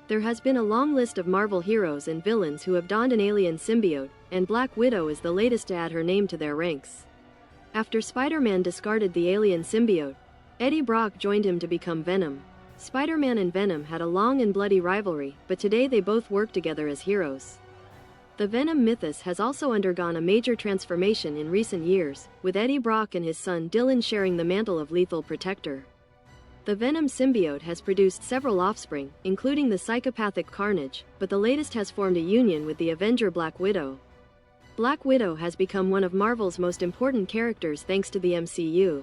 There has been a long list of Marvel heroes and villains who have donned an alien symbiote, and Black Widow is the latest to add her name to their ranks. After Spider-Man discarded the alien symbiote, Eddie Brock joined him to become Venom. Spider-Man and Venom had a long and bloody rivalry, but today they both work together as heroes. The Venom mythos has also undergone a major transformation in recent years, with Eddie Brock and his son Dylan sharing the mantle of lethal protector. The Venom symbiote has produced several offspring, including the psychopathic Carnage, but the latest has formed a union with the Avenger Black Widow. Black Widow has become one of Marvel's most important characters thanks to the MCU.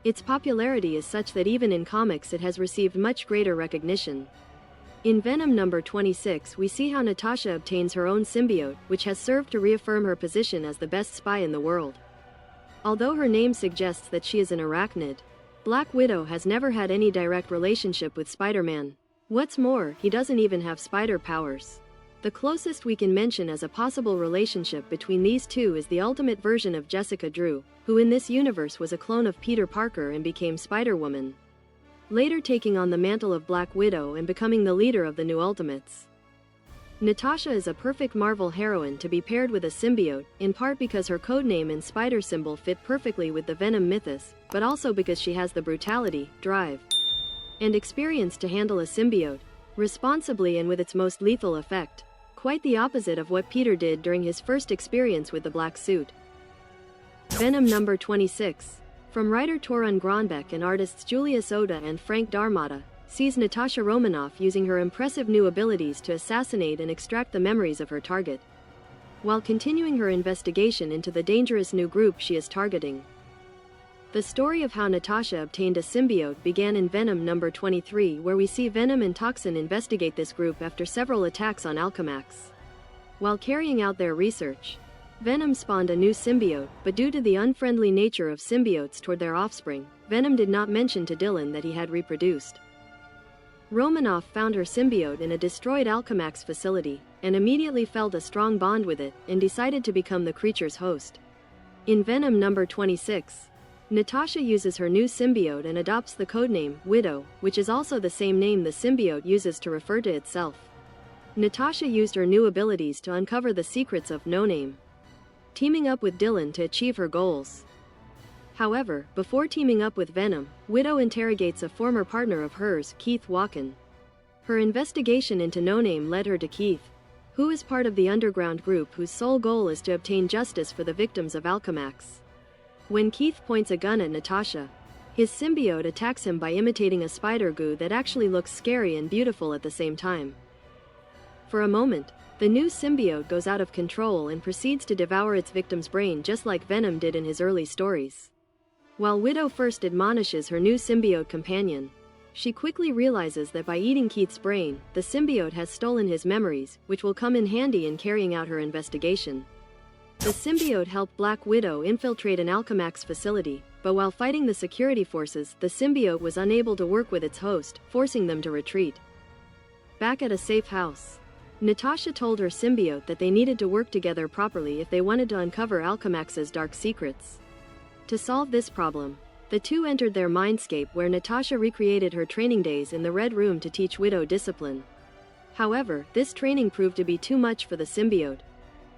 Its popularity is such that even in comics it has received much greater recognition. In Venom number 26 we see how Natasha obtains her own symbiote, which has served to reaffirm her position as the best spy in the world. Although her name suggests that she is an arachnid, Black Widow has never had any direct relationship with Spider-Man. What's more, he doesn't even have spider powers. The closest we can mention as a possible relationship between these two is the ultimate version of Jessica Drew, who in this universe was a clone of Peter Parker and became Spider-Woman, later taking on the mantle of Black Widow and becoming the leader of the New Ultimates. Natasha is a perfect Marvel heroine to be paired with a symbiote, in part because her codename and spider symbol fit perfectly with the Venom mythos, but also because she has the brutality, drive, and experience to handle a symbiote responsibly and with its most lethal effect. Quite the opposite of what Peter did during his first experience with the black suit. Venom number 26. From writer Torun Grönbeck and artists Julius Oda and Frank Darmada, sees Natasha Romanoff using her impressive new abilities to assassinate and extract the memories of her target, while continuing her investigation into the dangerous new group she is targeting. The story of how Natasha obtained a symbiote began in Venom number 23, where we see Venom and Toxin investigate this group after several attacks on Alchemax. While carrying out their research, Venom spawned a new symbiote, but due to the unfriendly nature of symbiotes toward their offspring, Venom did not mention to Dylan that he had reproduced. Romanoff found her symbiote in a destroyed Alchemax facility, and immediately felt a strong bond with it, and decided to become the creature's host. In Venom number 26, Natasha uses her new symbiote and adopts the codename Widow, which is also the same name the symbiote uses to refer to itself. Natasha used her new abilities to uncover the secrets of No Name, teaming up with Dylan to achieve her goals. However, before teaming up with Venom, Widow interrogates a former partner of hers, Keith Walken. Her investigation into No Name led her to Keith, who is part of the underground group whose sole goal is to obtain justice for the victims of Alchemax. When Keith points a gun at Natasha, his symbiote attacks him by imitating a spider goo that actually looks scary and beautiful at the same time. For a moment, the new symbiote goes out of control and proceeds to devour its victim's brain just like Venom did in his early stories. While Widow first admonishes her new symbiote companion, she quickly realizes that by eating Keith's brain, the symbiote has stolen his memories, which will come in handy in carrying out her investigation. The symbiote helped Black Widow infiltrate an Alchemax facility, but while fighting the security forces, the symbiote was unable to work with its host, forcing them to retreat. Back at a safe house, Natasha told her symbiote that they needed to work together properly if they wanted to uncover Alchemax's dark secrets. To solve this problem, the two entered their mindscape where Natasha recreated her training days in the Red Room to teach Widow discipline. However, this training proved to be too much for the symbiote.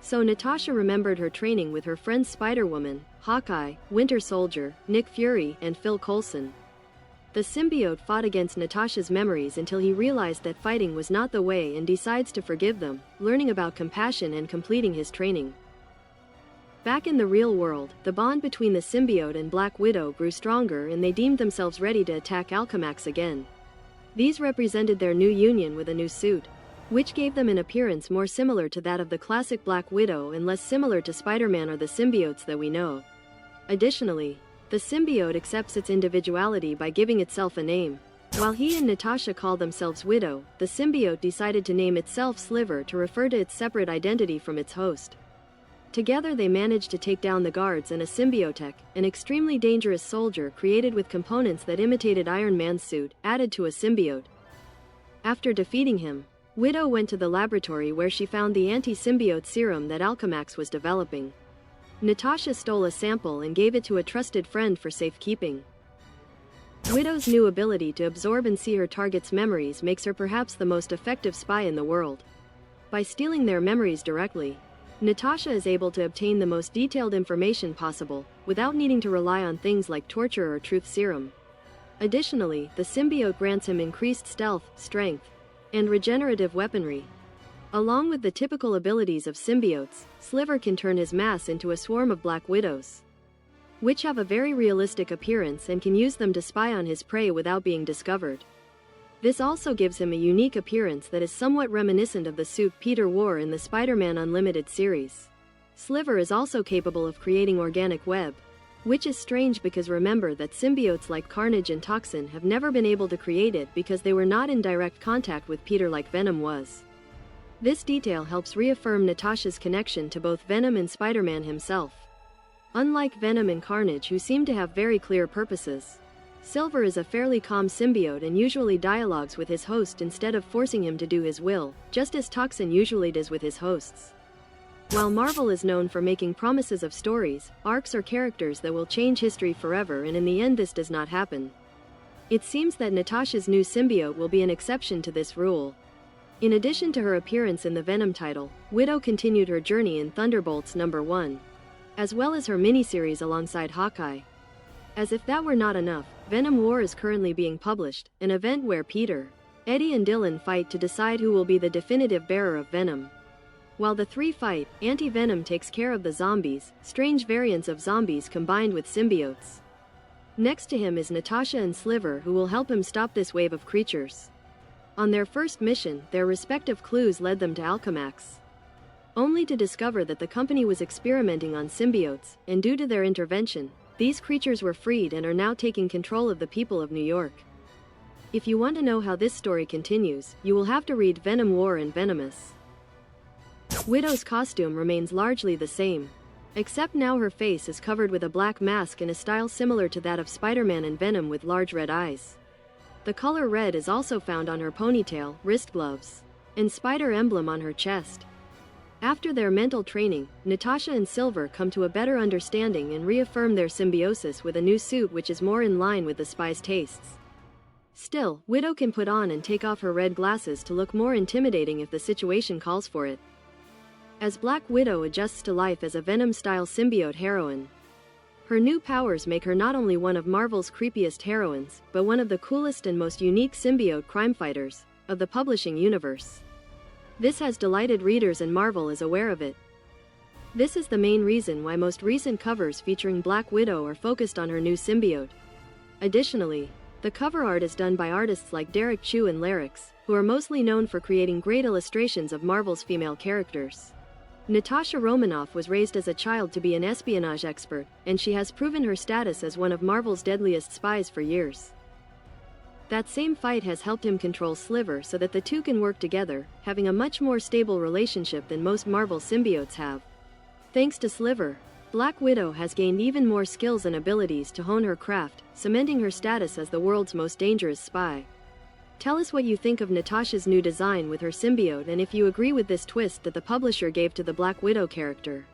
So Natasha remembered her training with her friends Spider-Woman, Hawkeye, Winter Soldier, Nick Fury, and Phil Coulson. The symbiote fought against Natasha's memories until he realized that fighting was not the way and decides to forgive them, learning about compassion and completing his training. Back in the real world, the bond between the symbiote and Black Widow grew stronger and they deemed themselves ready to attack Alchemax again. These represented their new union with a new suit, which gave them an appearance more similar to that of the classic Black Widow and less similar to Spider-Man or the symbiotes that we know. Additionally, the symbiote accepts its individuality by giving itself a name. While he and Natasha call themselves Widow, the symbiote decided to name itself Sliver to refer to its separate identity from its host. Together they managed to take down the guards and a Symbiote, an extremely dangerous soldier created with components that imitated Iron Man's suit, added to a symbiote. After defeating him, Widow went to the laboratory where she found the anti-symbiote serum that Alchemax was developing. Natasha stole a sample and gave it to a trusted friend for safekeeping. Widow's new ability to absorb and see her target's memories makes her perhaps the most effective spy in the world. By stealing their memories directly, Natasha is able to obtain the most detailed information possible, without needing to rely on things like torture or truth serum. Additionally, the symbiote grants him increased stealth, strength, and regenerative weaponry. Along with the typical abilities of symbiotes, Sliver can turn his mass into a swarm of Black Widows, which have a very realistic appearance and can use them to spy on his prey without being discovered. This also gives him a unique appearance that is somewhat reminiscent of the suit Peter wore in the Spider-Man Unlimited series. Sliver is also capable of creating organic web, which is strange because remember that symbiotes like Carnage and Toxin have never been able to create it because they were not in direct contact with Peter like Venom was. This detail helps reaffirm Natasha's connection to both Venom and Spider-Man himself. Unlike Venom and Carnage, who seem to have very clear purposes, Silver is a fairly calm symbiote and usually dialogues with his host instead of forcing him to do his will, just as Toxin usually does with his hosts. While Marvel is known for making promises of stories, arcs or characters that will change history forever, and in the end this does not happen, it seems that Natasha's new symbiote will be an exception to this rule. In addition to her appearance in the Venom title, Widow continued her journey in Thunderbolts #1, as well as her miniseries alongside Hawkeye. As if that were not enough, Venom War is currently being published, an event where Peter, Eddie and Dylan fight to decide who will be the definitive bearer of Venom. While the three fight, Anti-Venom takes care of the zombies, strange variants of zombies combined with symbiotes. Next to him is Natasha and Sliver, who will help him stop this wave of creatures. On their first mission, their respective clues led them to Alchemax, only to discover that the company was experimenting on symbiotes, and due to their intervention, these creatures were freed and are now taking control of the people of New York. If you want to know how this story continues, you will have to read Venom War and Venomous. Widow's costume remains largely the same, except now her face is covered with a black mask in a style similar to that of Spider-Man and Venom with large red eyes. The color red is also found on her ponytail, wrist gloves, and spider emblem on her chest. After their mental training, Natasha and Silver come to a better understanding and reaffirm their symbiosis with a new suit which is more in line with the spy's tastes. Still, Widow can put on and take off her red glasses to look more intimidating if the situation calls for it. As Black Widow adjusts to life as a Venom-style symbiote heroine, her new powers make her not only one of Marvel's creepiest heroines, but one of the coolest and most unique symbiote crime fighters of the publishing universe. This has delighted readers and Marvel is aware of it. This is the main reason why most recent covers featuring Black Widow are focused on her new symbiote. Additionally, the cover art is done by artists like Derek Chu and Larix, who are mostly known for creating great illustrations of Marvel's female characters. Natasha Romanoff was raised as a child to be an espionage expert, and she has proven her status as one of Marvel's deadliest spies for years. That same fight has helped him control Sliver so that the two can work together, having a much more stable relationship than most Marvel symbiotes have. Thanks to Sliver, Black Widow has gained even more skills and abilities to hone her craft, cementing her status as the world's most dangerous spy. Tell us what you think of Natasha's new design with her symbiote and if you agree with this twist that the publisher gave to the Black Widow character.